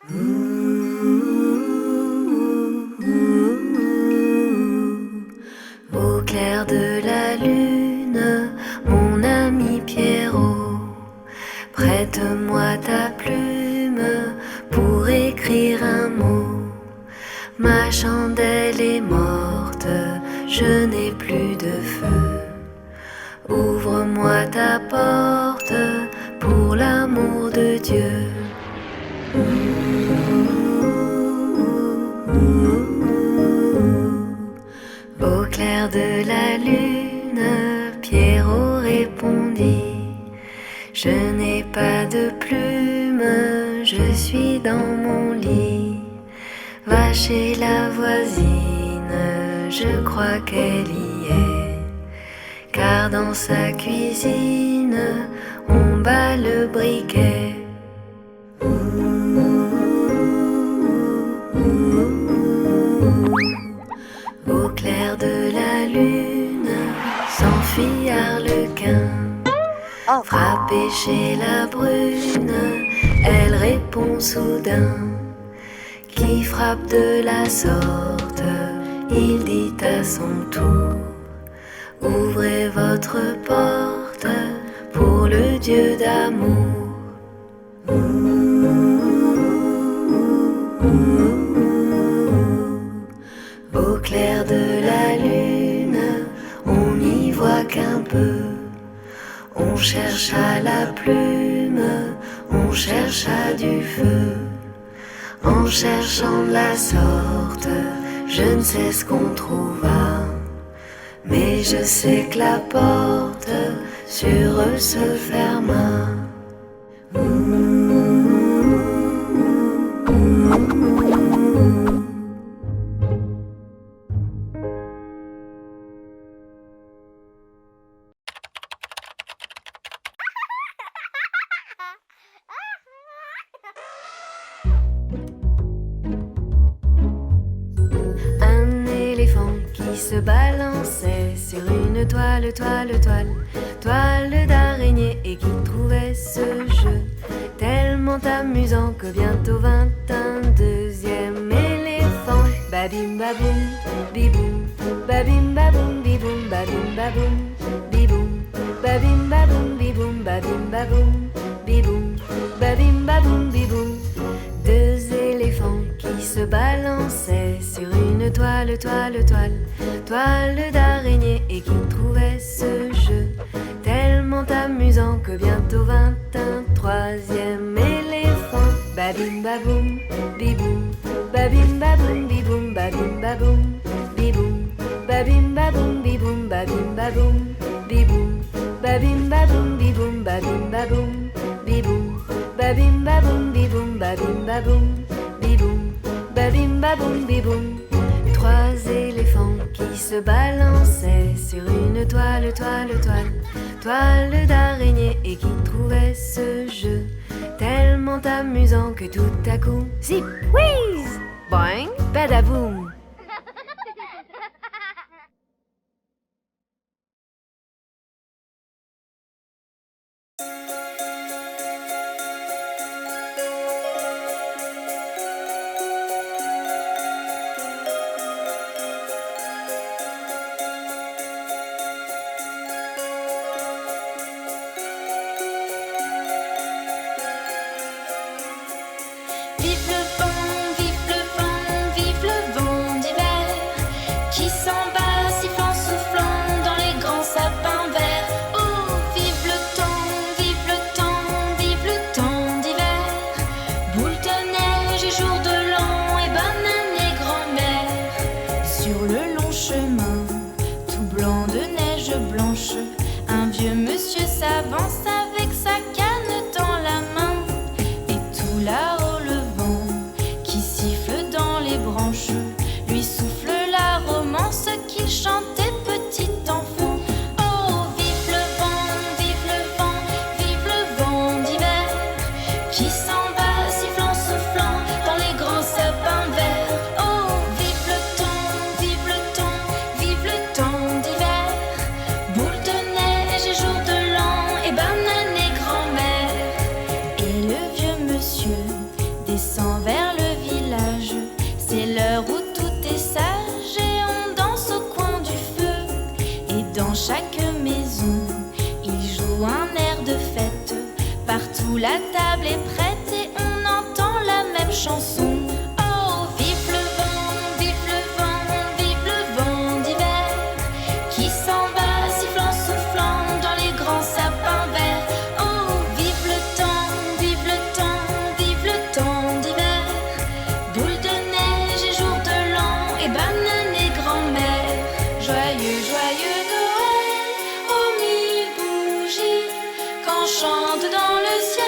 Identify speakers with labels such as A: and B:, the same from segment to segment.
A: Au clair de la lune, mon ami Pierrot, prête-moi ta plume pour écrire un mot. Ma chandelle est morte, je n'ai plus de feu. Ouvre-moi ta porte pour l'amour de Dieu. Au clair de la lune, Pierrot répondit: je n'ai pas de plume, je suis dans mon lit. Va chez la voisine, je crois qu'elle y est, car dans sa cuisine, on bat le briquet. Au clair de la lune, s'enfuit Arlequin. Frappé chez la brune, elle répond soudain. Qui frappe de la sorte, il dit à son tour: ouvrez votre porte pour le Dieu d'amour. Au clair de la lune, on n'y voit qu'un peu. On cherche à la plume, on cherche à du feu. En cherchant de la sorte, je ne sais ce qu'on trouva, mais je sais que la porte sur eux se ferma. Qui se balançait sur une toile, toile d'araignée, et qui trouvait ce jeu tellement amusant que bientôt vint un deuxième éléphant. Babim baboum, biboum, babim baboum, biboum, babim baboum, biboum, babim baboum, biboum, babim baboum, biboum, babim baboum, biboum. Deux éléphants qui se balançaient sur une toile, toile d'araignée, et qui trouvaient ce jeu tellement amusant que bientôt vint un troisième éléphant. Babim baboum, biboum, babim baboum, biboum, babim baboum, biboum, babim baboum, biboum, babim baboum, biboum, babim baboum, biboum, babim baboum, biboum, babim baboum, biboum, babim baboum, biboum, babim baboum, biboum. Trois éléphants qui se balançaient sur une toile, toile d'araignée, et qui trouvaient ce jeu tellement amusant que tout à coup, zip, whiz, boing, badaboum.
B: Vive le temps d'hiver, boule de neige et jour de l'an et banane. Tout la table est prête et on entend la même chanson. Oh, vive le vent, vive le vent, vive le vent d'hiver qui s'en va sifflant, soufflant dans les grands sapins verts. Oh, vive le temps, vive le temps, vive le temps d'hiver. Boule de neige et jour de l'an et banane et grand-mère. Joyeux, joyeux Noël, aux mille bougies, quand chante dans le ciel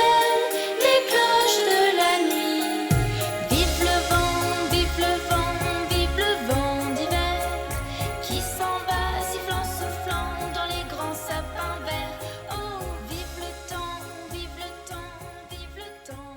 B: les cloches de la nuit. Vive le vent, vive le vent, vive le vent d'hiver qui s'en va sifflant, soufflant dans les grands sapins verts. Oh, vive le temps, vive le temps, vive le temps.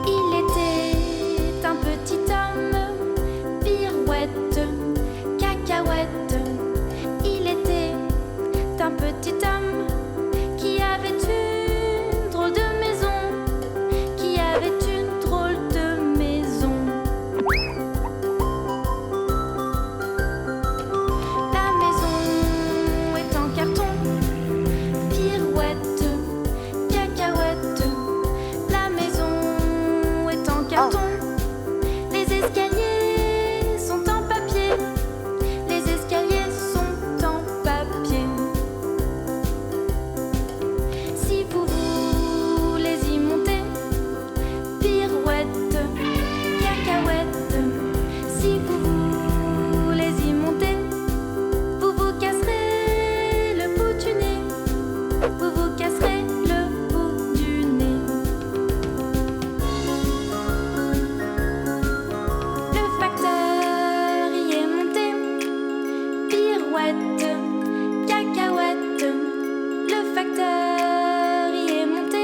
B: Il était un petit homme, pirouette, cacahuète. Il était un petit homme qui avait une drôle de maison, qui avait une drôle de maison. La maison est en carton, pirouette, cacahuète. La maison est en carton. Les escaliers sont en papier. Les escaliers sont en papier. Si vous voulez y monter, pirouette, cacahuète. Si vous voulez y monter, vous vous casserez le bout du nez. Vous vous casserez le bout du nez. Le facteur y est monté, pirouette, cacahuète. Le facteur y est monté,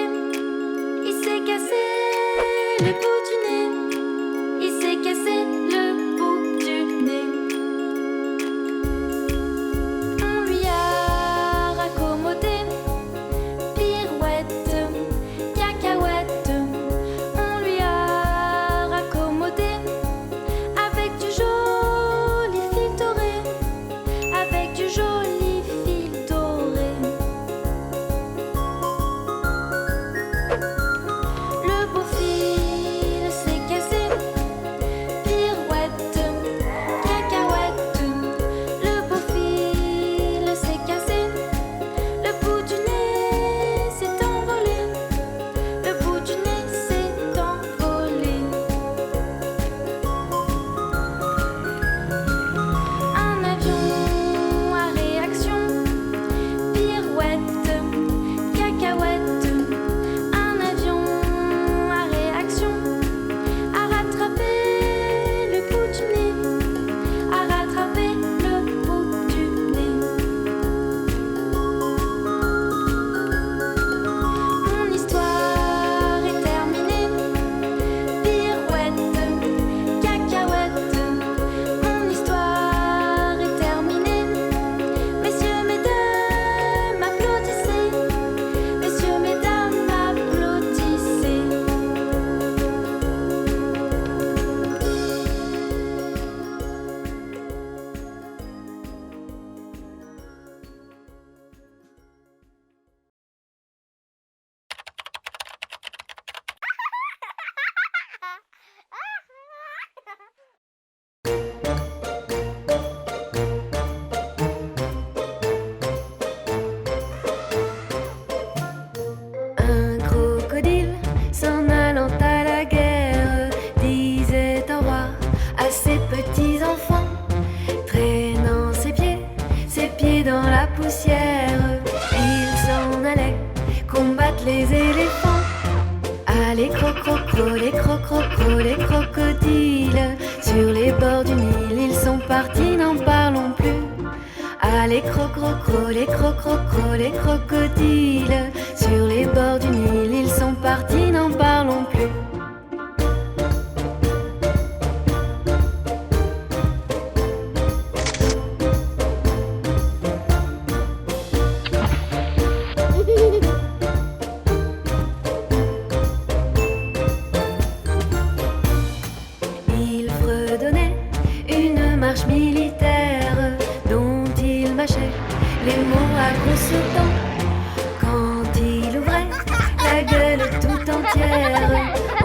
B: il s'est cassé le bout du nez. Il s'est cassé le bout du nez. On lui a raccommodé, pirouette, cacahuète. On lui a raccommodé avec du joli fil doré, avec du joli fil doré. Le beau fil s'est cassé, pirouette, cacahuète. Le beau fil s'est cassé, le bout du nez s'est envolé, le bout du nez s'est envolé. Un avion à réaction, pirouette, cacahuète. Un avion à réaction a rattrapé le bout du nez, a rattrapé le bout du nez. Mon histoire est terminée, pirouette, cacahuète. Mon histoire est terminée. Messieurs, mesdames, applaudissez. Messieurs, mesdames, applaudissez.
A: Un crocodile s'en allant à la guerre disait au roi à ses petits enfants, traînant ses pieds dans la poussière. Il s'en allait combattre les éléphants. Ah, les crococros, les crococros, les crocodiles, sur les bords du Nil, ils sont partis les crocrocros, les crocrocros, les crocodiles. Sur les bords du Nil, ils sont partis, n'en parlons plus. Militaire dont il mâchait les mots à grosses dents. Quand il ouvrait la gueule tout entière,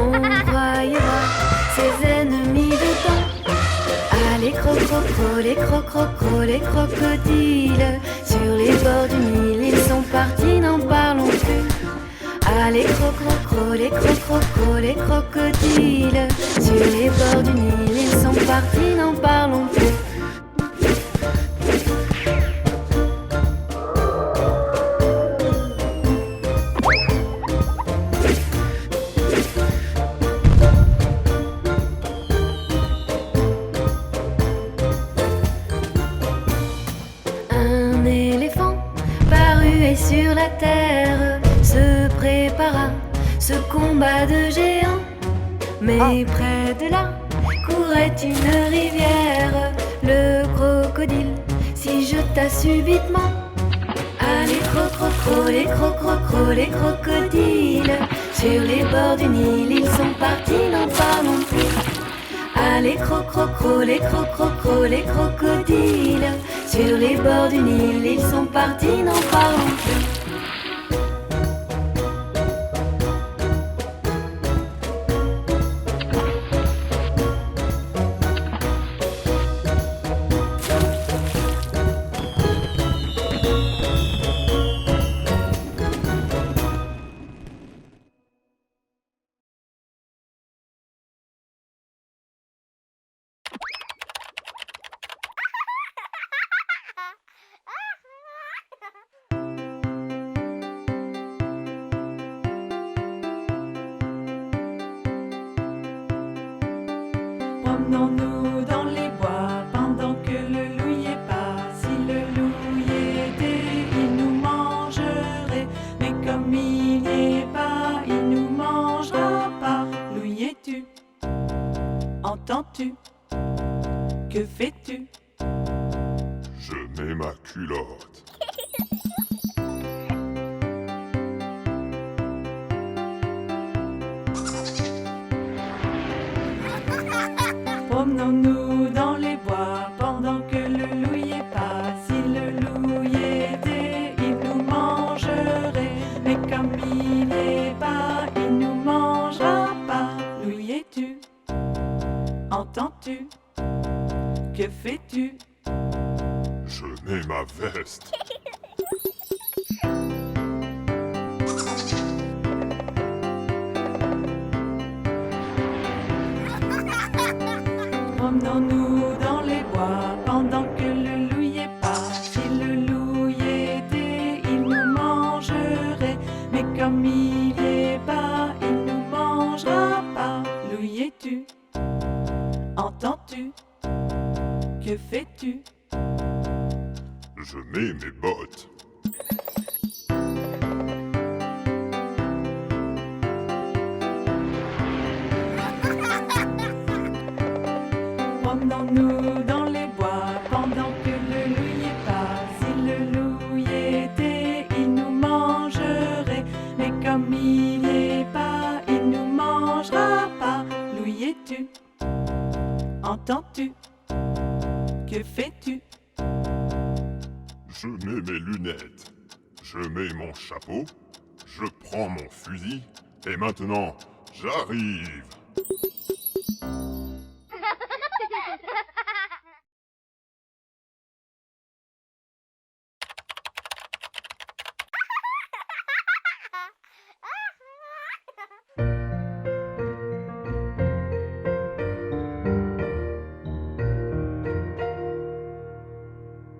A: on croyait voir ses ennemis dedans. Ah, les crocrocros, les crocrocros, les crocodiles. Sur les bords du Nil, ils sont partis, n'en parlons plus. Ah, les crocrocros, les crocrocros, les crocodiles. Sur les bords du Nil, ils sont partis, n'en parlons plus. Un éléphant parut et sur la terre se prépara ce combat de géants. Mais près de là courait une rivière. Le crocodile s'y jeta subitement. Ah, les crocrocros, les crocrocros, les crocodiles. Sur les bords du Nil, ils sont partis, n'en parlons plus. Ah, les crocrocros, les crocrocros, les crocodiles. Sur les bords du Nil, ils sont partis, n'en parlons plus.
C: Promenons-nous dans les bois pendant que le loup y est pas. Si le loup y était, il nous mangerait. Mais comme il n'y est pas, il nous mangera pas. Loup y es-tu? Entends-tu? Que fais-tu?
D: Je mets ma culotte.
C: Promenons-nous dans les bois pendant que le loup y est pas. Si le loup y était, il nous mangerait. Mais comme il n'y est pas, il nous mangera pas. Loup y es-tu? Entends-tu? Que fais-tu?
D: Je mets ma veste.
C: Promenons-nous dans les bois pendant que le loup y est pas. Si le loup y était, il nous mangerait. Mais comme il n'y est pas, il nous mangera pas. Loup y es-tu? Entends-tu? Que fais-tu?
D: Je mets mes bottes.
C: Promenons-nous dans les bois pendant que le loup y est pas. Si le loup y était, il nous mangerait. Mais comme il n'y est pas, il nous mangera pas. Loup y es-tu? Entends-tu? Que fais-tu?
D: Je mets mes lunettes. Je mets mon chapeau. Je prends mon fusil. Et maintenant, j'arrive.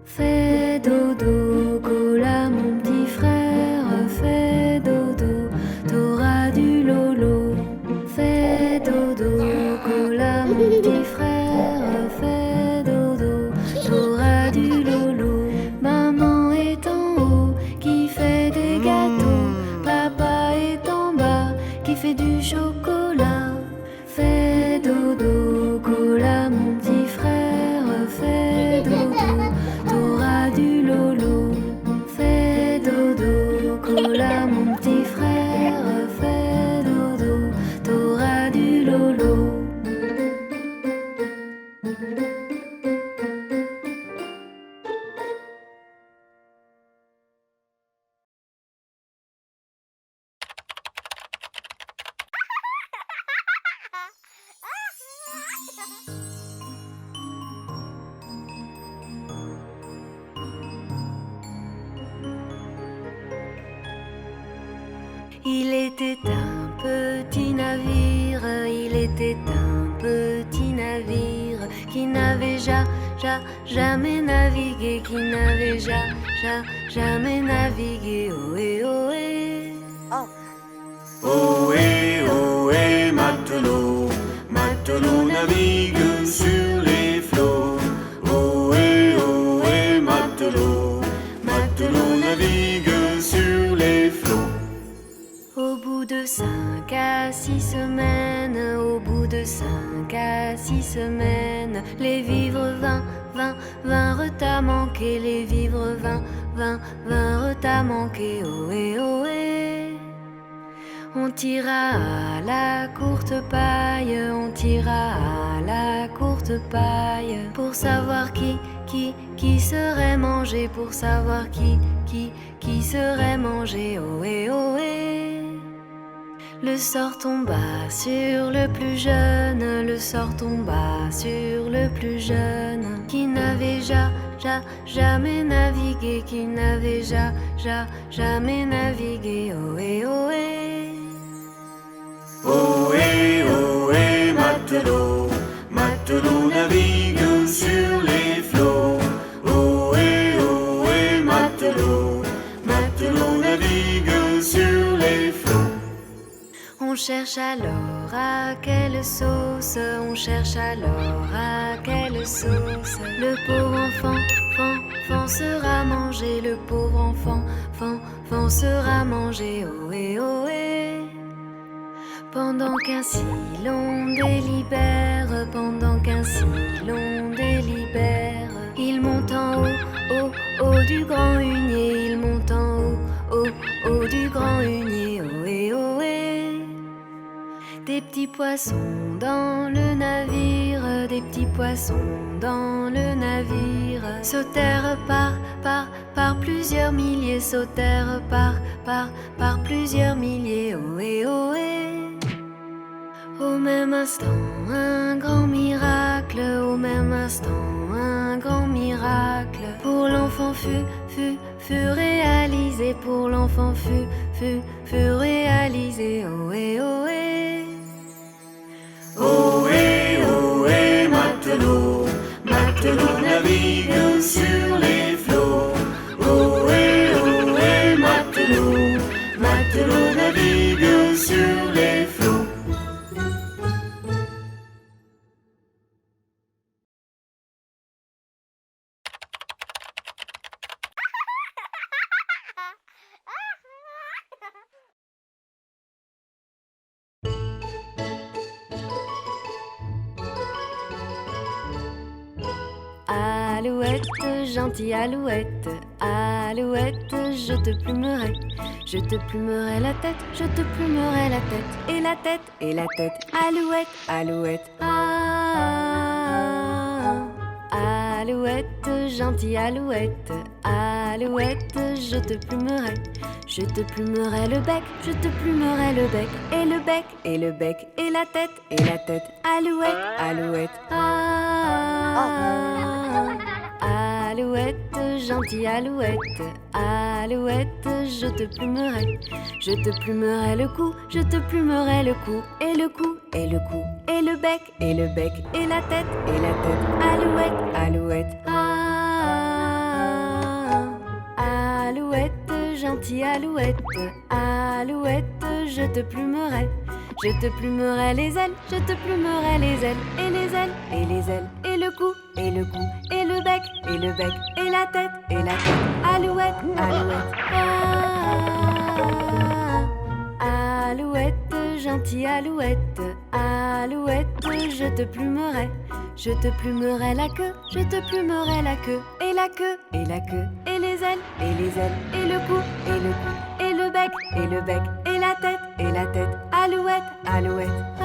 A: Fais dodo, cola mon petit frère. Fais dodo, t'auras du lolo. Fais dodo, cola mon petit frère. Fais dodo, t'auras du lolo. Il était un petit navire, il était un petit navire qui n'avait jamais navigué, qui n'avait jamais navigué. Ohé, ohé.
E: Ohé, ohé, matelot, matelot navigue sur les flots. Ohé, ohé, matelot, matelot navigue sur les flots.
A: Au bout de 5 à 6 semaines, au bout de 5 à 6 semaines, les vivres vinrent à manquer, les vivres vinrent à manquer. Ohé, ohé. On tira à la courte paille, on tira à la courte paille, pour savoir qui serait mangé, pour savoir qui serait mangé. Ohé, ohé. Le sort tomba sur le plus jeune, le sort tomba sur le plus jeune, qui n'avait jamais navigué, qui n'avait jamais navigué. Ohé, ohé.
E: Ohé, ohé, matelot, matelot navigue sur les flots. Ohé, ohé, matelot, matelot navigue sur les flots.
A: On cherche alors à quelle sauce, on cherche alors à quelle sauce le pauvre enfant sera mangé, le pauvre enfant sera mangé. Ohé, ohé. Pendant qu'un si long délibère, pendant qu'un si long délibère, il monte en haut du grand hunier, il monte en haut du grand hunier. Ohé, ohé. Des petits poissons dans le navire, des petits poissons dans le navire, sautèrent par plusieurs milliers, sautèrent par plusieurs milliers. Ohé, ohé. Au même instant, un grand miracle, au même instant, un grand miracle, pour l'enfant fut réalisé, pour l'enfant fut réalisé. Ohé, ohé.
E: Ohé, ohé, matelot, matelot navigue sur les flots. Ohé, ohé, matelot, matelot navigue sur les flots.
A: Alouette, gentille alouette, alouette, je te plumerai. Je te plumerai la tête, je te plumerai la tête. Et la tête, et la tête. Alouette, alouette, ah. Alouette, gentille alouette, alouette, je te plumerai. Je te plumerai le bec, je te plumerai le bec. Et le bec, et le bec. Et la tête, et la tête. Alouette, alouette, ah. Alouette, gentille alouette, alouette, je te plumerai. Je te plumerai le cou, je te plumerai le cou. Et le cou, et le cou. Et le bec, et le bec. Et la tête, et la tête. Alouette, alouette, ah. Alouette, gentille alouette, alouette, je te plumerai. Je te plumerai les ailes, je te plumerai les ailes. Et les ailes, et les ailes. Et le cou, et le cou. Et le bec, et le bec. Et la tête, et la tête. Alouette, alouette, ah. Alouette, gentille alouette, alouette, je te plumerai. Je te plumerai la queue, je te plumerai la queue. Et la queue, et la queue. Et les ailes, et les ailes. Et le cou, et le cou. Et le bec, et le bec. Et la tête, et la tête. Alouette, alouette, ah.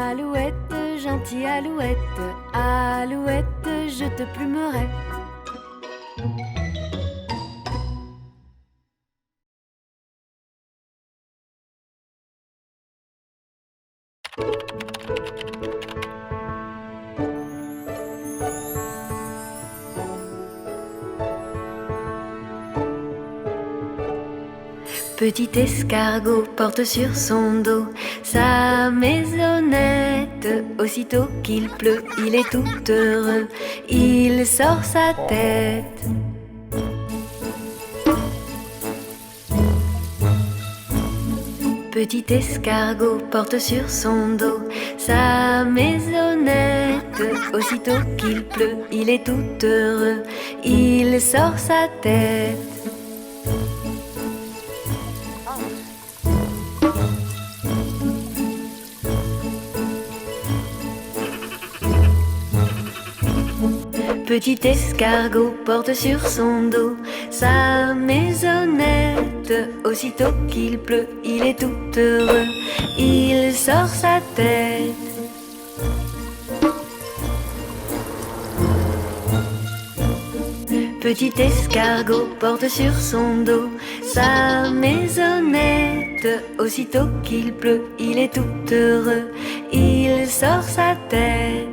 A: Alouette, gentille alouette, alouette, je te plumerai. Petit escargot porte sur son dos sa maisonnette. Aussitôt qu'il pleut, il est tout heureux, il sort sa tête. Petit escargot porte sur son dos sa maisonnette. Aussitôt qu'il pleut, il est tout heureux, il sort sa tête. Petit escargot porte sur son dos sa maisonnette. Aussitôt qu'il pleut, il est tout heureux, il sort sa tête. Petit escargot porte sur son dos sa maisonnette. Aussitôt qu'il pleut, il est tout heureux, il sort sa tête.